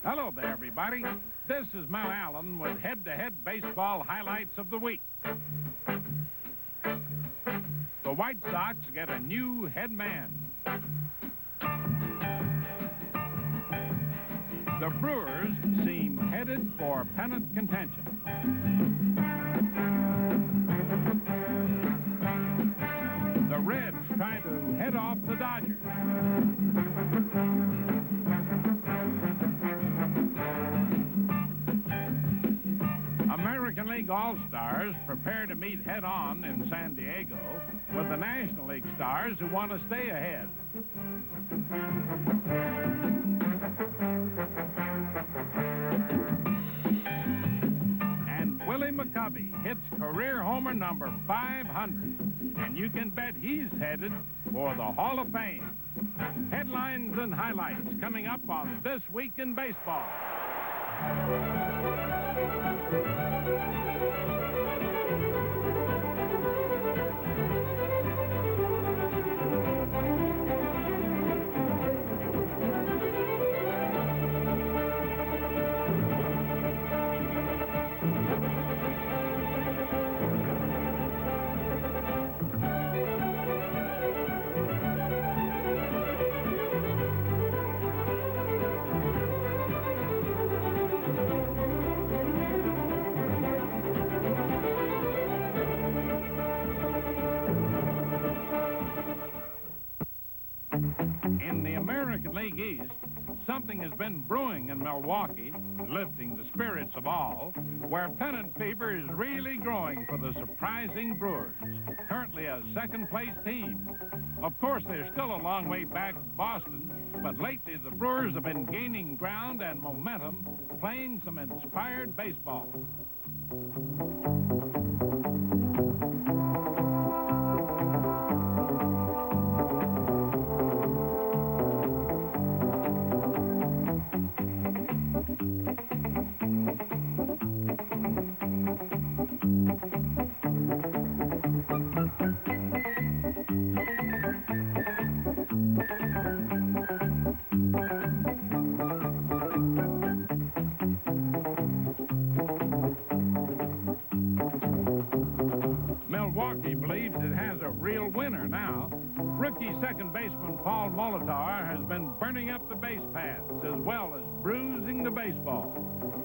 Hello there, everybody. This is Mel Allen with head-to-head baseball highlights of the week. The White Sox get a new head man. The Brewers seem headed for pennant contention. The Reds try to head off the Dodgers. American League All-Stars prepare to meet head-on in San Diego with the National League stars who want to stay ahead. And Willie McCovey hits career homer number 500, and you can bet he's headed for the Hall of Fame. Headlines and highlights coming up on This Week in Baseball. In the American League East, something has been brewing in Milwaukee, lifting the spirits of all, where pennant fever is really growing for the surprising Brewers, currently a second-place team. Of course, they're still a long way back from Boston, but lately the Brewers have been gaining ground and momentum, playing some inspired baseball. Milwaukee believes it has a real winner now. Rookie second baseman Paul Molitor has been burning up the base paths as well as bruising the baseball.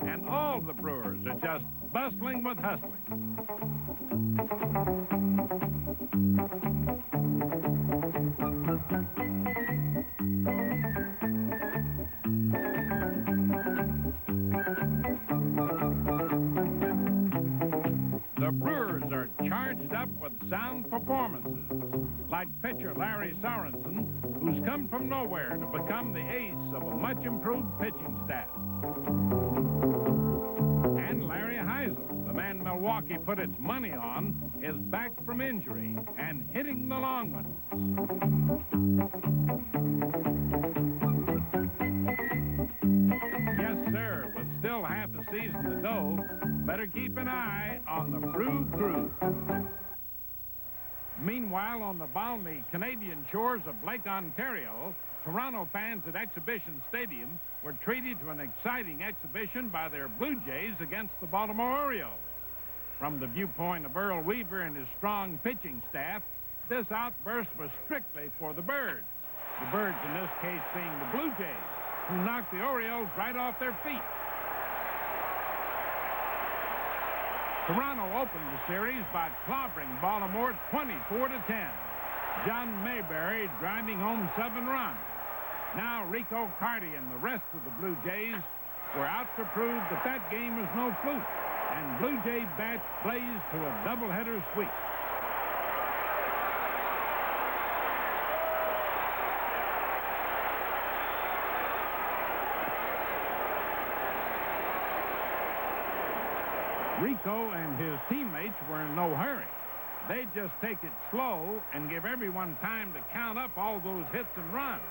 And all the Brewers are just bustling with hustling. The Brewers are charged up with sound performances, like pitcher Larry Sorensen, who's come from nowhere to become the ace of a much-improved pitching staff. And Larry Heisel, the man Milwaukee put its money on, is back from injury and hitting the long ones. Yes, sir, with still half a season to go, better keep an eye on the Brew Crew. Meanwhile, on the balmy Canadian shores of Lake Ontario, Toronto fans at Exhibition Stadium were treated to an exciting exhibition by their Blue Jays against the Baltimore Orioles. From the viewpoint of Earl Weaver and his strong pitching staff, this outburst was strictly for the Birds. The Birds, in this case, being the Blue Jays, who knocked the Orioles right off their feet. Toronto opened the series by clobbering Baltimore 24-10. John Mayberry driving home 7 runs. Now Rico Carty and the rest of the Blue Jays were out to prove that that game was no fluke, and Blue Jay bats plays to a doubleheader sweep. Rico and his teammates were in no hurry. They'd just take it slow and give everyone time to count up all those hits and runs.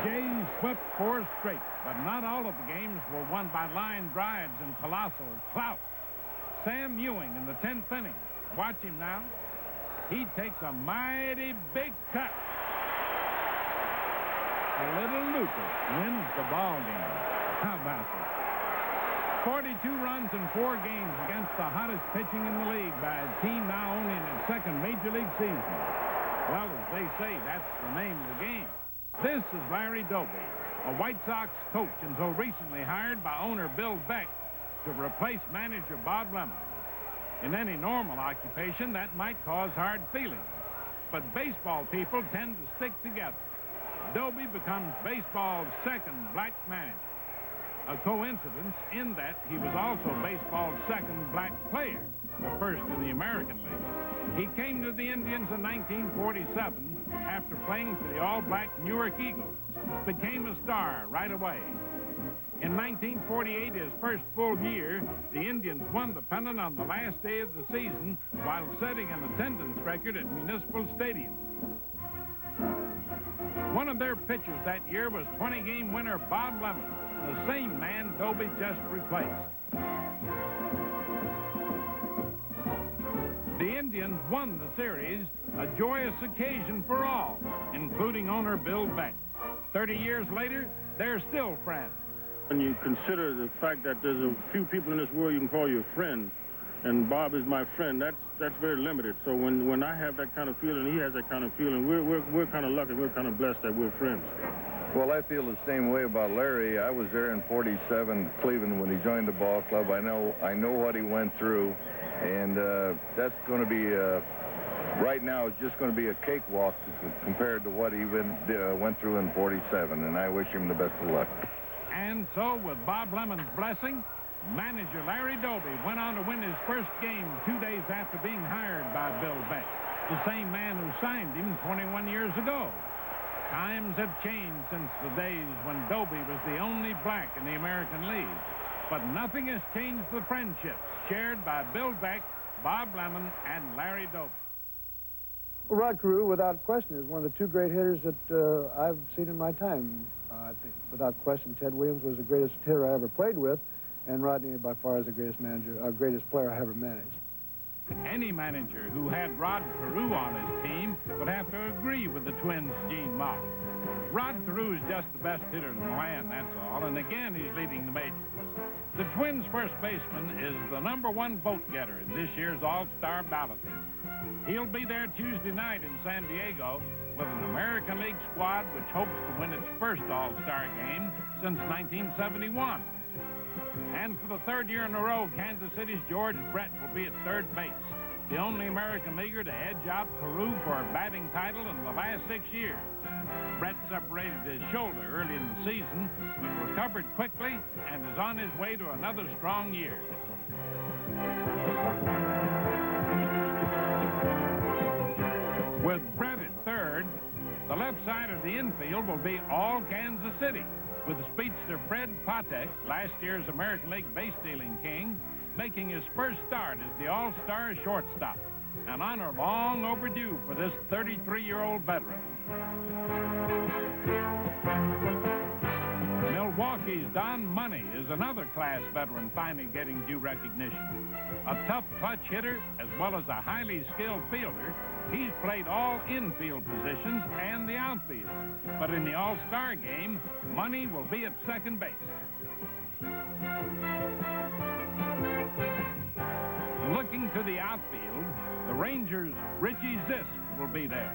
Jays swept 4 straight, but not all of the games were won by line drives and colossal clout. Sam Ewing in the 10th inning. Watch him now. He takes a mighty big cut. A little looper wins the ball game. How about that? 42 runs in 4 games against the hottest pitching in the league by a team now only in its second major league season. Well, as they say, that's the name of the game. This is Larry Doby, a White Sox coach until recently hired by owner Bill Beck to replace manager Bob Lemon. In any normal occupation, that might cause hard feelings. But baseball people tend to stick together. Doby becomes baseball's second black manager. A coincidence in that he was also baseball's second black player, the first in the American League. He came to the Indians in 1947 after playing for the all-black Newark Eagles. Became a star right away. In 1948, his first full year, the Indians won the pennant on the last day of the season while setting an attendance record at Municipal Stadium. One of their pitchers that year was 20-game winner Bob Lemon, the same man Doby just replaced. The Indians won the series, a joyous occasion for all, including owner Bill Beck. 30 years later, they're still friends. When you consider the fact that there's a few people in this world you can call your friends, and Bob is my friend, that's very limited. So when I have that kind of feeling, he has that kind of feeling, we're kind of lucky, we're kind of blessed that we're friends. Well, I feel the same way about Larry. I was there in '47, Cleveland, when he joined the ball club. I know what he went through, and that's going to be right now. It's just going to be a cakewalk compared to what he went through in '47, and I wish him the best of luck. And so, with Bob Lemon's blessing, manager Larry Doby went on to win his first game 2 days after being hired by Bill Beck, the same man who signed him 21 years ago. Times have changed since the days when Doby was the only black in the American League. But nothing has changed the friendships shared by Bill Beck, Bob Lemon, and Larry Doby. Well, Rod Carew, without question, is one of the 2 great hitters that I've seen in my time. I think, without question, Ted Williams was the greatest hitter I ever played with, and Rodney, by far, is the greatest greatest player I ever managed. Any manager who had Rod Carew on his team would have to agree with the Twins' Gene Mauch. Rod Carew is just the best hitter in the land, that's all, and again, he's leading the majors. The Twins' first baseman is the #1 vote-getter in this year's All-Star balloting. He'll be there Tuesday night in San Diego with an American League squad which hopes to win its first All-Star game since 1971. And for the 3rd year in a row, Kansas City's George Brett will be at third base, the only American leaguer to edge out Carew for a batting title in the last 6 years. Brett separated his shoulder early in the season, but recovered quickly and is on his way to another strong year. With Brett at third, the left side of the infield will be all Kansas City, with speedster Fred Patek, last year's American League base-stealing king, making his first start as the All-Star shortstop, an honor long overdue for this 33-year-old veteran. Milwaukee's Don Money is another class veteran finally getting due recognition. A tough clutch hitter as well as a highly skilled fielder, he's played all infield positions and the outfield. But in the All-Star game, Money will be at second base. Looking to the outfield, the Rangers' Richie Zisk will be there.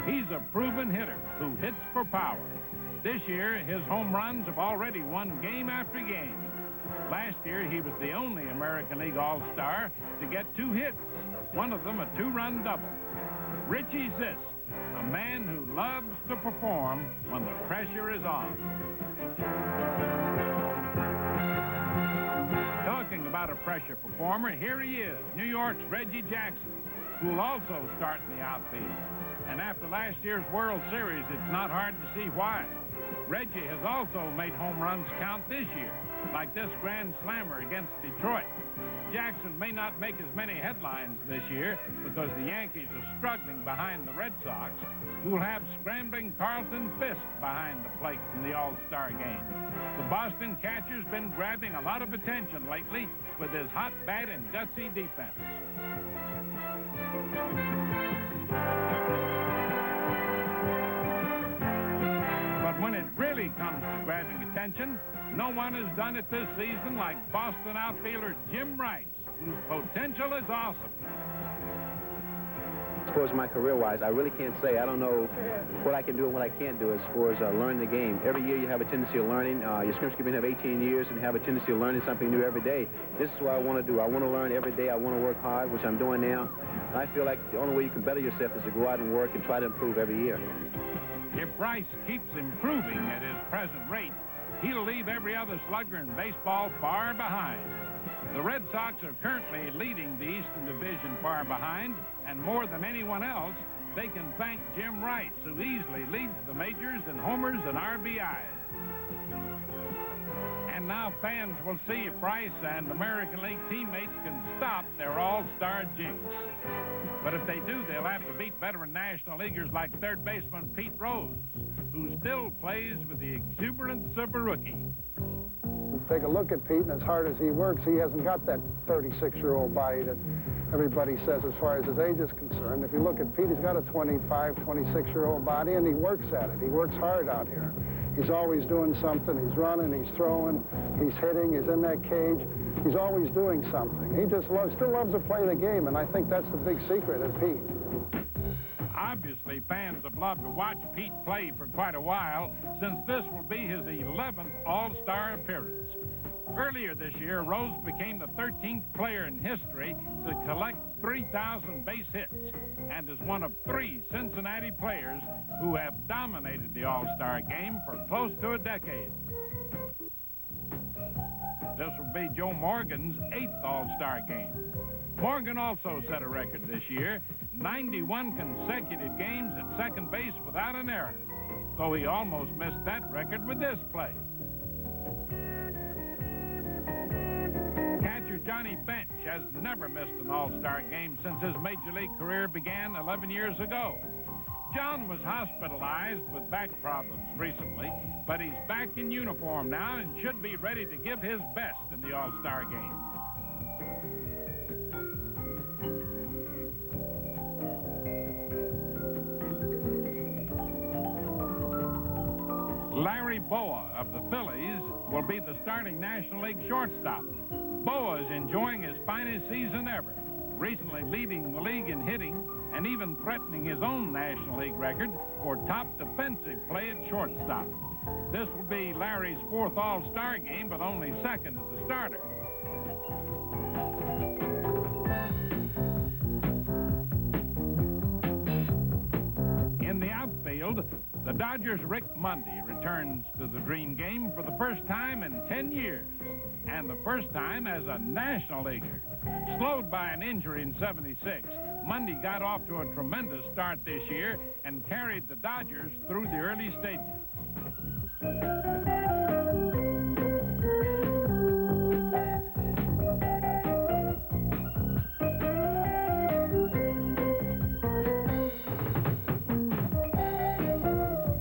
He's a proven hitter who hits for power. This year, his home runs have already won game after game. Last year, he was the only American League All-Star to get 2 hits, one of them a 2-run double. Richie Zisk, a man who loves to perform when the pressure is on. Talking about a pressure performer, here he is, New York's Reggie Jackson, who will also start in the outfield. And after last year's World Series, it's not hard to see why. Reggie has also made home runs count this year, like this grand slammer against Detroit. Jackson may not make as many headlines this year because the Yankees are struggling behind the Red Sox, who'll have scrambling Carlton Fisk behind the plate in the All-Star Game. The Boston catcher's been grabbing a lot of attention lately with his hot bat and gutsy defense. But when it really comes to grabbing attention, no one has done it this season like Boston outfielder Jim Rice, whose potential is awesome. As far as my career-wise, I really can't say. I don't know what I can do and what I can't do as far as learning the game. Every year you have a tendency of learning. Your scrimmage keeper have 18 years and have a tendency of learning something new every day. This is what I want to do. I want to learn every day. I want to work hard, which I'm doing now. And I feel like the only way you can better yourself is to go out and work and try to improve every year. If Rice keeps improving at his present rate, he'll leave every other slugger in baseball far behind. The Red Sox are currently leading the Eastern Division far behind, and more than anyone else, they can thank Jim Rice, who easily leads the majors in homers and RBIs. And now fans will see if Rice and American League teammates can stop their all-star jinx. But if they do, they'll have to beat veteran National Leaguers like third baseman Pete Rose, who still plays with the exuberance of a rookie. Take a look at Pete, and as hard as he works, he hasn't got that 36-year-old body that everybody says as far as his age is concerned. If you look at Pete, he's got a 25, 26-year-old body, and he works at it. He works hard out here. He's always doing something. He's running, he's throwing, he's hitting, he's in that cage. He's always doing something. He just still loves to play the game, and I think that's the big secret of Pete. Obviously, fans have loved to watch Pete play for quite a while, since this will be his 11th All-Star appearance. Earlier this year, Rose became the 13th player in history to collect 3,000 base hits, and is one of 3 Cincinnati players who have dominated the All-Star Game for close to a decade. This will be Joe Morgan's 8th All-Star Game. Morgan also set a record this year, 91 consecutive games at second base without an error, though he almost missed that record with this play. Catcher Johnny Bench has never missed an All-Star Game since his Major League career began 11 years ago. John was hospitalized with back problems recently, but he's back in uniform now and should be ready to give his best in the All-Star Game. Larry Boa of the Phillies will be the starting National League shortstop. Boa is enjoying his finest season ever, recently leading the league in hitting and even threatening his own National League record for top defensive play at shortstop. This will be Larry's 4th All-Star Game, but only 2nd as a starter. In the outfield, the Dodgers' Rick Mundy returns to the Dream Game for the first time in 10 years, and the first time as a National Leaguer. Slowed by an injury in '76, Mundy got off to a tremendous start this year and carried the Dodgers through the early stages.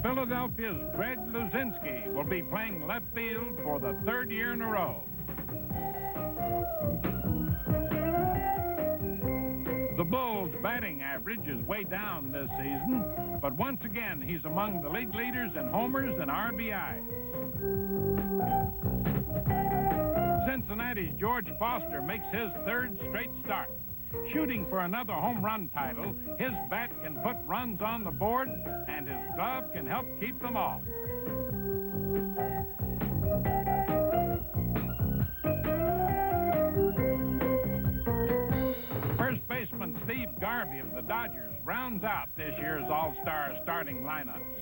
Philadelphia's Greg Luzinski will be playing left field for the 3rd year in a row. The Bulls' batting average is way down this season, but once again, he's among the league leaders in homers and RBIs. Cincinnati's George Foster makes his 3rd straight start. Shooting for another home run title, his bat can put runs on the board, and his glove can help keep them off. First baseman Steve Garvey of the Dodgers rounds out this year's All-Star starting lineups.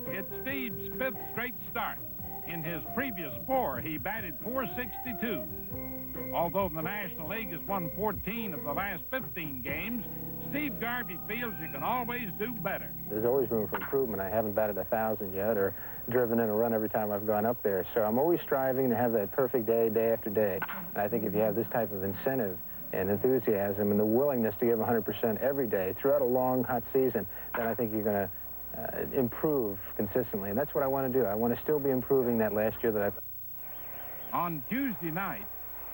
It's Steve's 5th straight start. In his previous 4, he batted .462. Although the National League has won 14 of the last 15 games, Steve Garvey feels you can always do better. There's always room for improvement. I haven't batted 1,000 yet or driven in a run every time I've gone up there. So I'm always striving to have that perfect day, day after day. And I think if you have this type of incentive and enthusiasm and the willingness to give 100% every day throughout a long, hot season, then I think you're going to improve consistently, and that's what I want to do. I want to still be improving that last year that I've... On Tuesday night,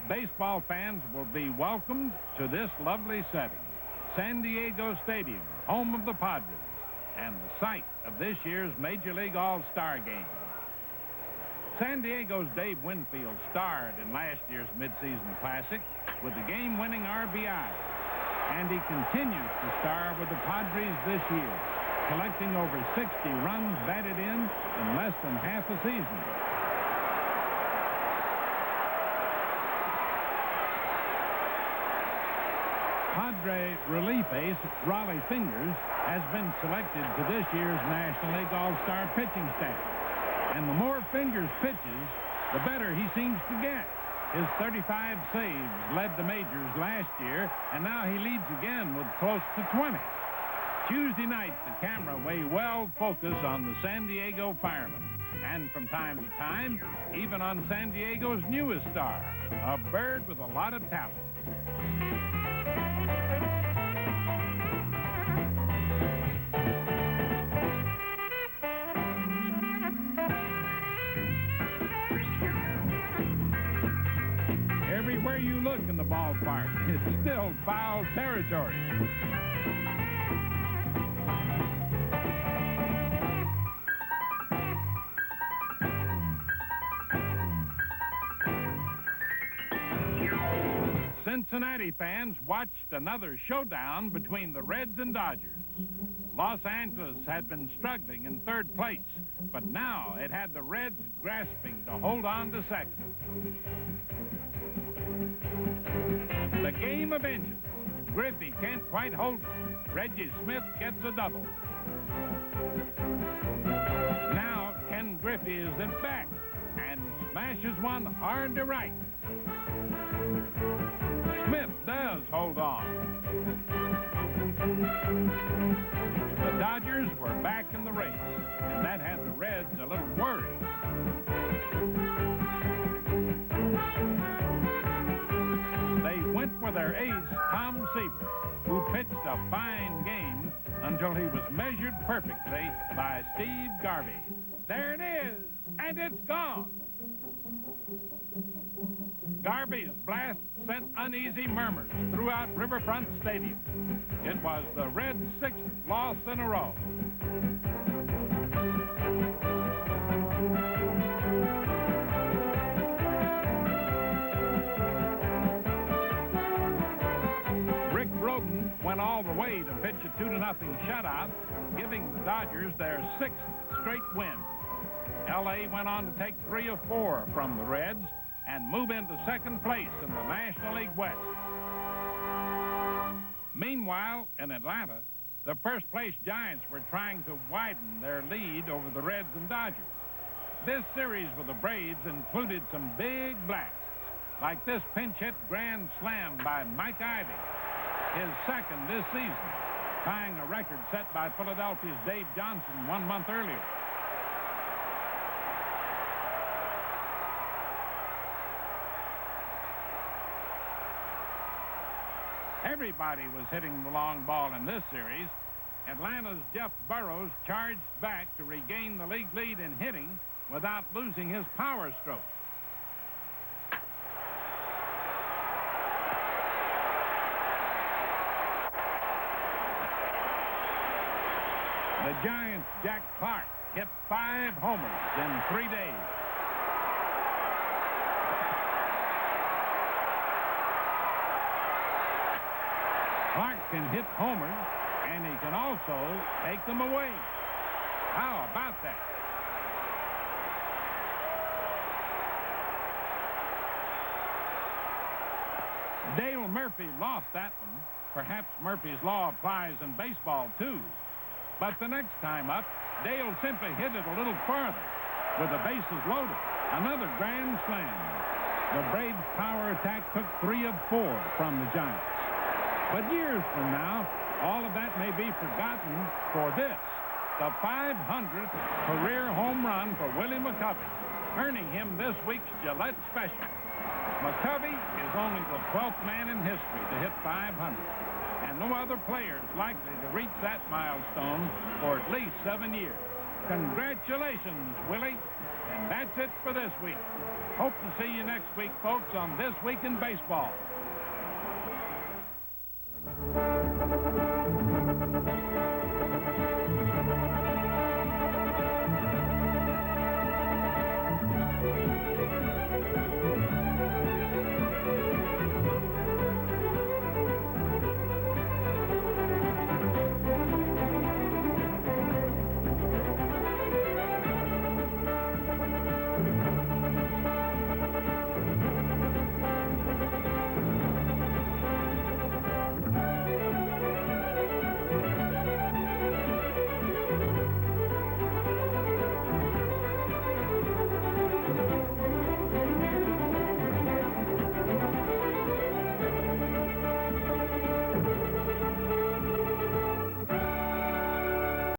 baseball fans will be welcomed to this lovely setting, San Diego Stadium, home of the Padres, and the site of this year's Major League All-Star Game. San Diego's Dave Winfield starred in last year's midseason classic with the game-winning RBI, and he continues to star with the Padres this year, collecting over 60 runs batted in less than half a season. Padre relief ace Raleigh Fingers has been selected to this year's National League All-Star pitching staff. And the more Fingers pitches, the better he seems to get. His 35 saves led the majors last year, and now he leads again with close to 20. Tuesday night, the camera may well focus on the San Diego Fireman, and from time to time, even on San Diego's newest star, a bird with a lot of talent. Everywhere you look in the ballpark, it's still foul territory. Cincinnati fans watched another showdown between the Reds and Dodgers. Los Angeles had been struggling in third place, but now it had the Reds grasping to hold on to second. The game of inches. Griffey can't quite hold it. Reggie Smith gets a double. Now Ken Griffey is at bat and smashes one hard to right. Smith does hold on. The Dodgers were back in the race, and that had the Reds a little worried. They went for their ace, Tom Seaver, who pitched a fine game until he was measured perfectly by Steve Garvey. There it is, and it's gone. Garvey's blast sent uneasy murmurs throughout Riverfront Stadium. It was the Reds' 6th loss in a row. Rick Broden went all the way to pitch a 2-0 shutout, giving the Dodgers their 6th straight win. L.A. went on to take 3 of 4 from the Reds and move into second place in the National League West. Meanwhile, in Atlanta, the first-place Giants were trying to widen their lead over the Reds and Dodgers. This series with the Braves included some big blasts, like this pinch-hit grand slam by Mike Ivey, his second this season, tying a record set by Philadelphia's Dave Johnson 1 month earlier. Everybody was hitting the long ball in this series. Atlanta's Jeff Burroughs charged back to regain the league lead in hitting without losing his power stroke. The Giants' Jack Clark hit 5 homers in 3 days. Clark can hit homers, and he can also take them away. How about that? Dale Murphy lost that one. Perhaps Murphy's law applies in baseball, too. But the next time up, Dale simply hit it a little farther with the bases loaded. Another grand slam. The Braves' power attack took 3 of 4 from the Giants. But years from now, all of that may be forgotten for this, the 500th career home run for Willie McCovey, earning him this week's Gillette Special. McCovey is only the 12th man in history to hit 500, and no other players likely to reach that milestone for at least 7 years. Congratulations, Willie. And that's it for this week. Hope to see you next week, folks, on This Week in Baseball.